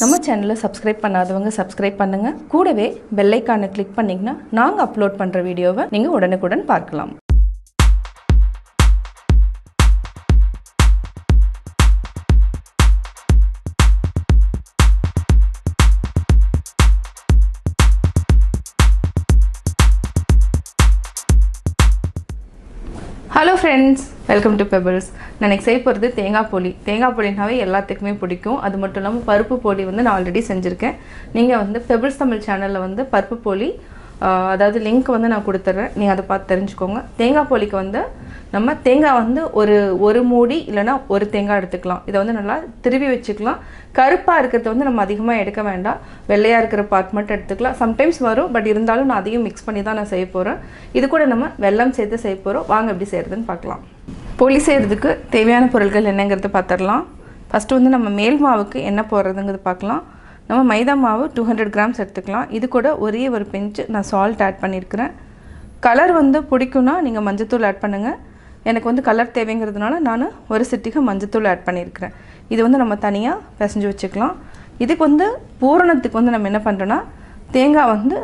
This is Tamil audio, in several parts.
நம்ம சேனலை சப்ஸ்கிரைப் பண்ணாதவங்க சப்ஸ்கிரைப் பண்ணுங்க. கூடவே பெல் ஐகானை கிளிக் பண்ணீங்கன்னா நாங்க அப்லோட் பண்ற வீடியோவை நீங்க உடனுக்குடன் பார்க்கலாம். Hello friends, welcome to pebbles. நான் நெக்ஸ்ட் செய்ய போகிறது தேங்காய் போலி. தேங்காய் போலினாவே எல்லாத்துக்குமே பிடிக்கும். அது மட்டும் இல்லாமல் பருப்பு போலி நான் ஆல்ரெடி செஞ்சுருக்கேன். நீங்கள் பெபிள்ஸ் தமிழ் சேனலில் பருப்பு போலி அதாவது லிங்க் நான் கொடுத்துட்றேன். நீங்கள் அதை பார்த்து தெரிஞ்சுக்கோங்க. தேங்காய் போலிக்கு நம்ம தேங்காய் ஒரு மூடி இல்லைனா ஒரு தேங்காய் எடுத்துக்கலாம். இதை நல்லா திருவி வச்சுக்கலாம். கருப்பாக இருக்கிறத நம்ம அதிகமாக எடுக்க வேண்டாம். வெள்ளையாக இருக்கிற பார்ட் மட்டும் எடுத்துக்கலாம். சம்டைம்ஸ் வரும், பட் இருந்தாலும் நான் அதையும் மிக்ஸ் பண்ணி தான் நான் செய்ய போகிறேன். இது கூட நம்ம வெல்லம் சேர்த்து செய்ய போகிறோம். வாங்க எப்படி செய்கிறதுன்னு பார்க்கலாம். போலி செய்கிறதுக்கு தேவையான பொருட்கள் என்னங்கிறத பார்த்துடலாம். ஃபஸ்ட்டு நம்ம மேல் மாவுக்கு என்ன போடுறதுங்கிறது பார்க்கலாம். நம்ம மைதா மாவு 200 கிராம்ஸ் எடுத்துக்கலாம். இது கூட ஒரே ஒரு பிஞ்சு நான் சால்ட் ஆட் பண்ணியிருக்கிறேன். கலர் பிடிக்குன்னா நீங்கள் மஞ்சத்தூள் ஆட் பண்ணுங்கள். எனக்கு கலர் தேவைங்கிறதுனால நான் ஒரு சிட்டிகை மஞ்சத்தூள் ஆட் பண்ணியிருக்கிறேன். இது நம்ம தனியாக பிசைஞ்சு வச்சுக்கலாம். இதுக்கு பூரணத்துக்கு நம்ம என்ன பண்ணுறோன்னா தேங்காய்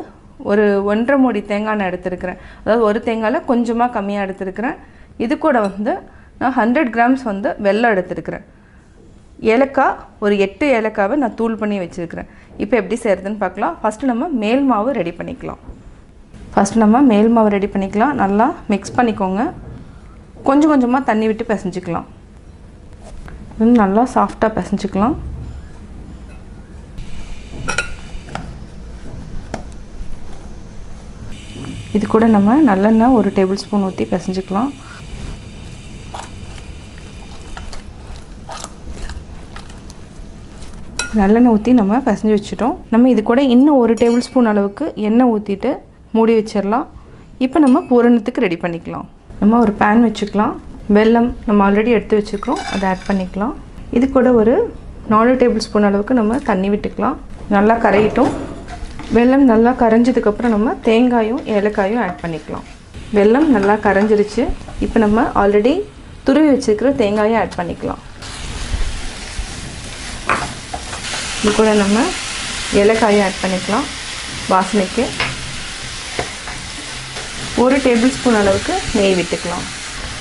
ஒரு 1.5 மூடி தேங்காய் நான் எடுத்துருக்கிறேன். அதாவது ஒரு தேங்காயில் கொஞ்சமாக கம்மியாக எடுத்துருக்கிறேன். இது கூட நான் 100 கிராம்ஸ் வெல்லம் எடுத்துருக்கிறேன். ஏலக்காய் ஒரு 8 ஏலக்காவை நான் தூள் பண்ணி வச்சுருக்கிறேன். இப்போ எப்படி செய்கிறதுன்னு பார்க்கலாம். ஃபஸ்ட்டு நம்ம மேல் மாவு ரெடி பண்ணிக்கலாம். நல்லா மிக்ஸ் பண்ணிக்கோங்க. கொஞ்சம் கொஞ்சமாக தண்ணி விட்டு பிசைஞ்சிக்கலாம். நல்லா சாஃப்டாக பிசைஞ்சிக்கலாம். இது கூட நம்ம நல்லெண்ணெய் 1 டேபிள் ஸ்பூன் ஊற்றி பிசைஞ்சிக்கலாம். நல்லெண்ணெய் ஊற்றி நம்ம பிசைஞ்சு வச்சுட்டோம். நம்ம இது கூட இன்னும் 1 டேபிள் ஸ்பூன் அளவுக்கு எண்ணெய் ஊற்றிட்டு மூடி வச்சிடலாம். இப்போ நம்ம பூரணத்துக்கு ரெடி பண்ணிக்கலாம். நம்ம ஒரு பேன் வச்சுக்கலாம். வெல்லம் நம்ம ஆல்ரெடி எடுத்து வச்சுக்கிறோம், அதை ஆட் பண்ணிக்கலாம். இது கூட ஒரு 4 டேபிள் ஸ்பூன் அளவுக்கு நம்ம தண்ணி விட்டுக்கலாம். நல்லா கரையிட்டோம். வெல்லம் நல்லா கரைஞ்சதுக்கப்புறம் நம்ம தேங்காயும் ஏலக்காயும் ஆட் பண்ணிக்கலாம். வெல்லம் நல்லா கரைஞ்சிருச்சு. இப்போ நம்ம ஆல்ரெடி துருவி வச்சுருக்கிற தேங்காயை ஆட் பண்ணிக்கலாம். இது கூட நம்ம ஏலக்காயை ஆட் பண்ணிக்கலாம். வாசனைக்கு 1 டேபிள் ஸ்பூன் அளவுக்கு நெய் விட்டுக்கலாம்.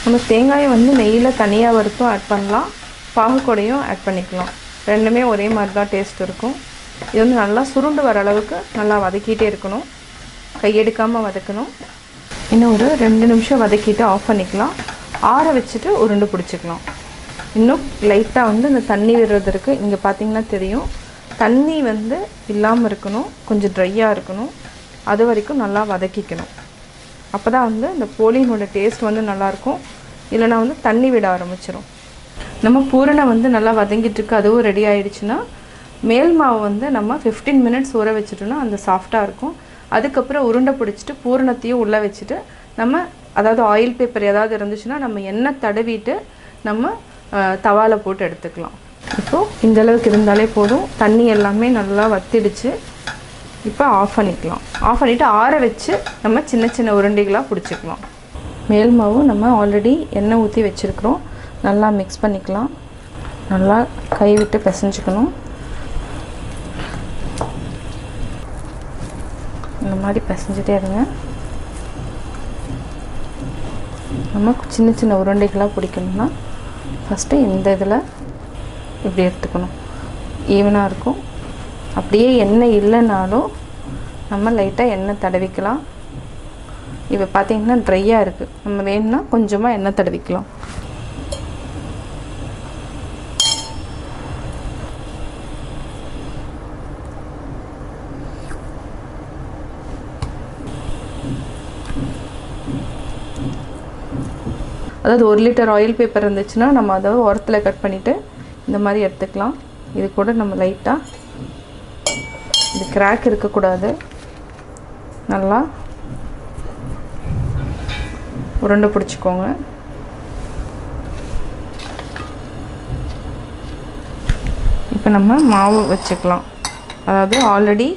நம்ம தேங்காயை நெய்யில் தனியாக வறுத்தும் ஆட் பண்ணலாம், பாகு கூடையும் ஆட் பண்ணிக்கலாம். ரெண்டுமே ஒரே மாதிரி தான் டேஸ்ட் இருக்கும். இது நல்லா சுருண்டு வர அளவுக்கு நல்லா வதக்கிட்டே இருக்கணும். கையெடுக்காமல் வதக்கணும். இன்னும் ஒரு 2 நிமிஷம் வதக்கிட்டு ஆஃப் பண்ணிக்கலாம். ஆற வச்சுட்டு உருண்டை பிடிச்சிக்கலாம். இன்னும் லைட்டாக இந்த தண்ணி விடுறதுக்கு இங்கே பார்த்திங்கன்னா தெரியும். தண்ணி இல்லாமல் இருக்கணும், கொஞ்சம் ட்ரையாக இருக்கணும். அது வரைக்கும் நல்லா வதக்கிக்கணும். அப்போ தான் இந்த போலியினோட டேஸ்ட் நல்லாயிருக்கும். இல்லைனா தண்ணி விட ஆரம்பிச்சிடும். நம்ம பூரணை நல்லா வதங்கிட்டுருக்கு. அதுவும் ரெடி ஆகிடுச்சுன்னா மேல் மாவு நம்ம 15 மினிட்ஸ் ஊற வச்சுட்டோன்னா அந்த சாஃப்டாக இருக்கும். அதுக்கப்புறம் உருண்டை பிடிச்சிட்டு பூரணத்தையும் உள்ளே வச்சுட்டு நம்ம அதாவது ஆயில் பேப்பர் ஏதாவது இருந்துச்சுன்னா நம்ம எண்ணெய் தடவிட்டு நம்ம தவாவில் போட்டு எடுத்துக்கலாம். இப்போது இந்தளவுக்கு இருந்தாலே போதும். தண்ணி எல்லாமே நல்லா வத்திடுச்சு. இப்போ ஆஃப் பண்ணிக்கலாம். ஆஃப் பண்ணிவிட்டு ஆற வச்சு நம்ம சின்ன சின்ன உருண்டைகளாக பிடிச்சிக்கலாம். மேல் மாவு நம்ம ஆல்ரெடி எண்ணெய் ஊற்றி வச்சுருக்குறோம். நல்லா மிக்ஸ் பண்ணிக்கலாம். நல்லா கை விட்டு பிசைஞ்சிக்கணும். இந்த மாதிரி பிசைஞ்சிட்டே இருங்க. நம்ம சின்ன சின்ன உருண்டைகளாக பிடிக்கணும்னா ஃபஸ்ட்டு இந்த இதில் இப்படி எடுத்துக்கணும். ஈவனாக இருக்கும். அப்படியே எண்ணெய் இல்லைனாலும் நம்ம லைட்டாக எண்ணெய் தடவிக்கலாம். இப்போ பார்த்திங்கன்னா ட்ரையாக இருக்குது. நம்ம வேணும்னா கொஞ்சமாக எண்ணெய் தடவிக்கலாம். அதாவது 1 லிட்டர் ஆயில் பேப்பர் இருந்துச்சுன்னா நம்ம அதை ஓரத்தில் கட் பண்ணிவிட்டு இந்த மாதிரி எடுத்துக்கலாம். இது கூட நம்ம லைட்டாக இது கிராக் இருக்கக்கூடாது. நல்லா உருண்டை பிடிச்சிக்கோங்க. இப்போ நம்ம மாவு வச்சுக்கலாம். அதாவது ஆல்ரெடி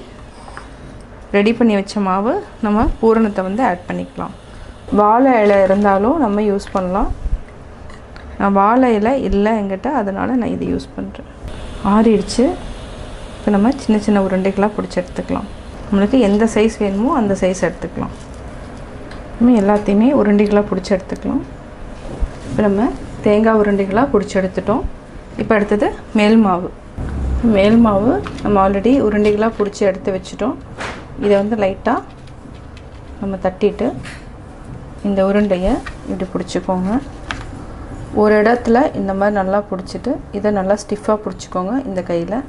ரெடி பண்ணி வச்ச மாவு நம்ம பூரணத்தை ஆட் பண்ணிக்கலாம். வாழை இலை இருந்தாலும் நம்ம யூஸ் பண்ணலாம். நான் வாழை இலை இல்லை என்கிட்ட, அதனால் நான் இதை யூஸ் பண்ணுறேன். ஆறிடுச்சு. இப்போ நம்ம சின்ன சின்ன உருண்டைகளாக பிடிச்சி எடுத்துக்கலாம். நம்மளுக்கு எந்த சைஸ் வேணுமோ அந்த சைஸ் எடுத்துக்கலாம். நம்ம எல்லாத்தையுமே உருண்டைகளாக பிடிச்சி எடுத்துக்கலாம். இப்போ நம்ம தேங்காய் உருண்டைகளாக பிடிச்சி எடுத்துட்டோம். இப்போ அடுத்தது மேல் மாவு. மேல் மாவு நம்ம ஆல்ரெடி உருண்டைகளாக பிடிச்சி எடுத்து வச்சுட்டோம். இதை வந்து லைட்டாக நம்ம தட்டிட்டு இந்த உருண்டையை இப்படி பிடிச்சிக்கோங்க. ஒரு இடத்துல இந்த மாதிரி நல்லா பிடிச்சிட்டு இதை நல்லா ஸ்டிஃபாக பிடிச்சிக்கோங்க. இந்த கையில்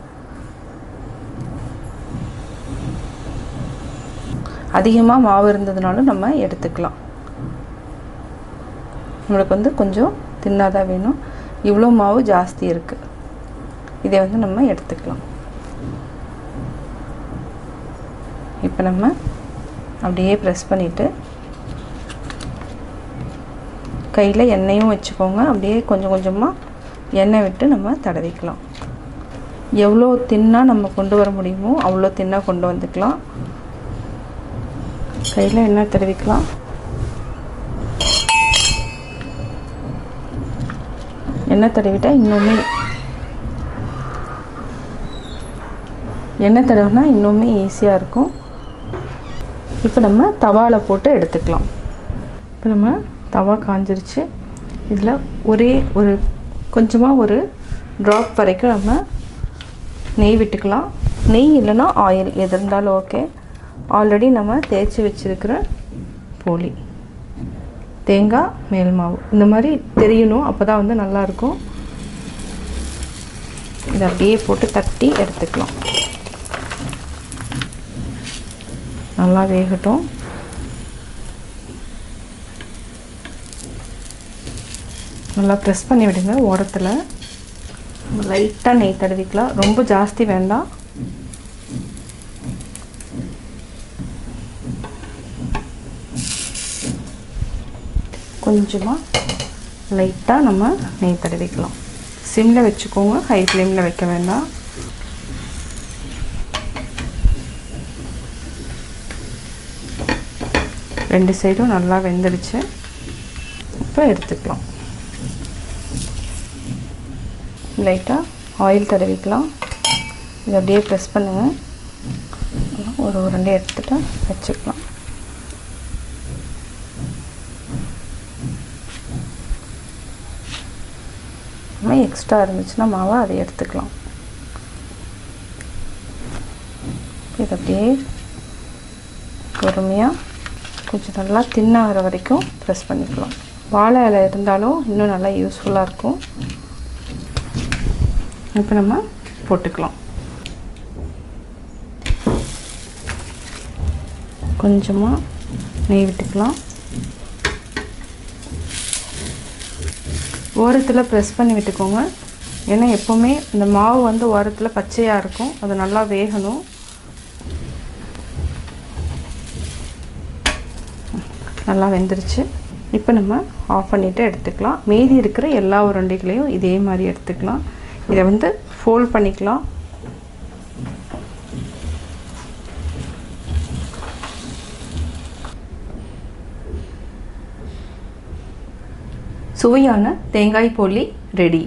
அதிகமாக மாவு இருந்ததுனாலும் நம்ம எடுத்துக்கலாம். நம்மளுக்கு வந்து கொஞ்சம் தின்னாதான் வேணும். இவ்வளோ மாவு ஜாஸ்தி இருக்குது. இதை வந்து நம்ம எடுத்துக்கலாம். இப்போ நம்ம அப்படியே ப்ரெஸ் பண்ணிவிட்டு கையில் எண்ணெயும் வச்சுக்கோங்க. அப்படியே கொஞ்சம் கொஞ்சமாக எண்ணெய் விட்டு நம்ம தடவிக்கலாம். எவ்வளோ தின்னாக நம்ம கொண்டு வர முடியுமோ அவ்வளோ தின்னாக கொண்டு வந்துக்கலாம். கையில் எண்ணெய் தடவிக்கலாம். எண்ணெய் தடவிட்டால் இன்னுமே எண்ணெய் தடவினா இன்னுமே ஈஸியாக இருக்கும். இப்போ நம்ம தவாவில் போட்டு எடுத்துக்கலாம். இப்போ நம்ம தவா காஞ்சிருச்சு. இதில் ஒரு கொஞ்சமாக ஒரு ட்ராப் வரைக்கும் நம்ம நெய் விட்டுக்கலாம். நெய் இல்லைன்னா ஆயில் எது இருந்தாலும் ஓகே. ஆல்ரெடி நம்ம தேய்ச்சி வச்சுருக்கிற போலி தேங்காய் மேல் மாவு இந்த மாதிரி தெரியணும். அப்போ தான் வந்து நல்லாயிருக்கும். இதை அப்படியே போட்டு தட்டி எடுத்துக்கலாம். நல்லா வேகட்டும். நல்லா ப்ரெஸ் பண்ணி விடுங்க. ஓரத்தில் லைட்டாக நெய் தடவிக்கலாம். ரொம்ப ஜாஸ்தி வேண்டாம். கொஞ்சமாக லைட்டாக நம்ம நெய் தடவிக்கலாம். சிம்மில் வச்சுக்கோங்க, ஹை ஃப்ளேமில் வைக்க வேண்டாம். ரெண்டு சைடும் நல்லா வெந்துடுச்சு. இப்போ எடுத்துக்கலாம். லைட்டாக ஆயில் தடவிக்கலாம். இதை அப்படியே ப்ரெஸ் பண்ணுங்கள். ஒரு உருண்டை எடுத்துகிட்டு வச்சுக்கலாம். எக்ஸ்ட்ரா இருந்துச்சுன்னா மாவை அதை எடுத்துக்கலாம். இது அப்படியே பொறுமையாக கொஞ்சம் நல்லா தின்னாகிற வரைக்கும் ப்ரெஸ் பண்ணிக்கலாம். வாழை இலை இருந்தாலும் இன்னும் நல்லா யூஸ்ஃபுல்லாக இருக்கும். இப்போ நம்ம போட்டுக்கலாம். கொஞ்சமாக நெய் விட்டுக்கலாம். ஓரத்தில் ப்ரெஸ் பண்ணி விட்டுக்கோங்க. ஏன்னா எப்போவுமே இந்த மாவு வந்து ஓரத்தில் பச்சையாக இருக்கும். அது நல்லா வேகணும். நல்லா வெந்துருச்சு. இப்போ நம்ம ஆஃப் பண்ணிவிட்டு எடுத்துக்கலாம். மீதி இருக்கிற எல்லா உருண்டைகளையும் இதே மாதிரி எடுத்துக்கலாம். இதை வந்து ஃபோல்ட் பண்ணிக்கலாம். சுவையான தேங்காய் போலி ரெடி.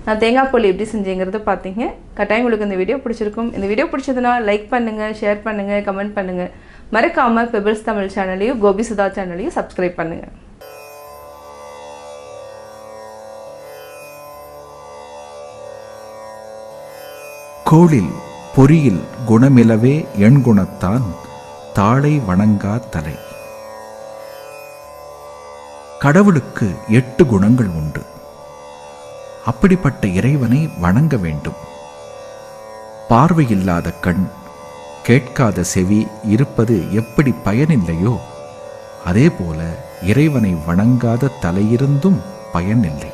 நான் தேங்காய் போலி எப்படி செஞ்சேங்கிறத பார்த்தீங்க. கட்டாயம் உங்களுக்கு இந்த வீடியோ பிடிச்சிருக்கும். இந்த வீடியோ பிடிச்சதுன்னா லைக் பண்ணுங்கள், ஷேர் பண்ணுங்கள், கமெண்ட் பண்ணுங்கள். மறக்காமல் பெபிள்ஸ் தமிழ் சேனலையும் கோபி சுதா சேனலையும் சப்ஸ்கிரைப் பண்ணுங்கள். கோளில் பொறியில் குணமிலவே எண்குணத்தான் தாளை வணங்கா தலை. கடவுளுக்கு 8 குணங்கள் உண்டு. அப்படிப்பட்ட இறைவனை வணங்க வேண்டும். பார்வையில்லாத கண், கேட்காத செவி இருப்பது எப்படி பயனில்லையோ அதே போல இறைவனை வணங்காத தலையிருந்தும் பயனில்லை.